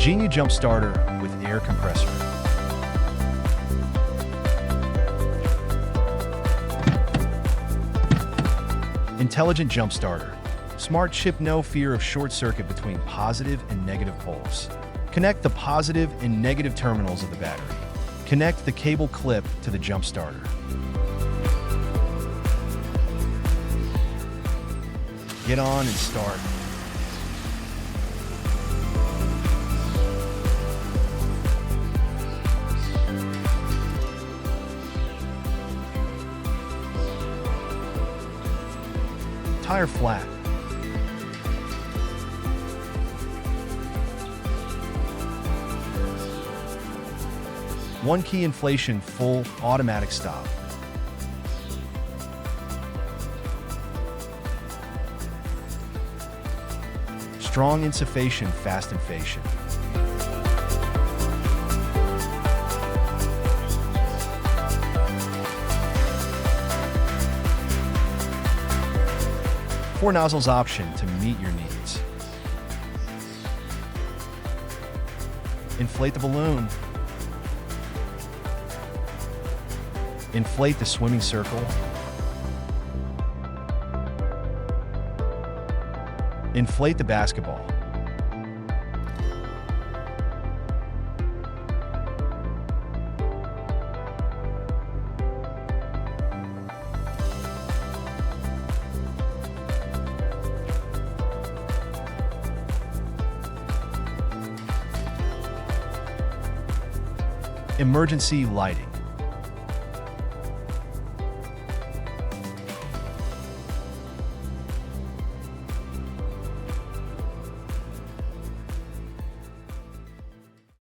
Geeneu jump starter with air compressor. Intelligent jump starter. Smart chip, no fear of short circuit between positive and negative poles. Connect the positive and negative terminals of the battery. Connect the cable clip to the jump starter. Get on and start. Tire flat. One key inflation, full automatic stop. Strong insufflation, fast inflation. Four nozzles option to meet your needs. Inflate the balloon. Inflate the swimming circle. Inflate the basketball. Emergency lighting.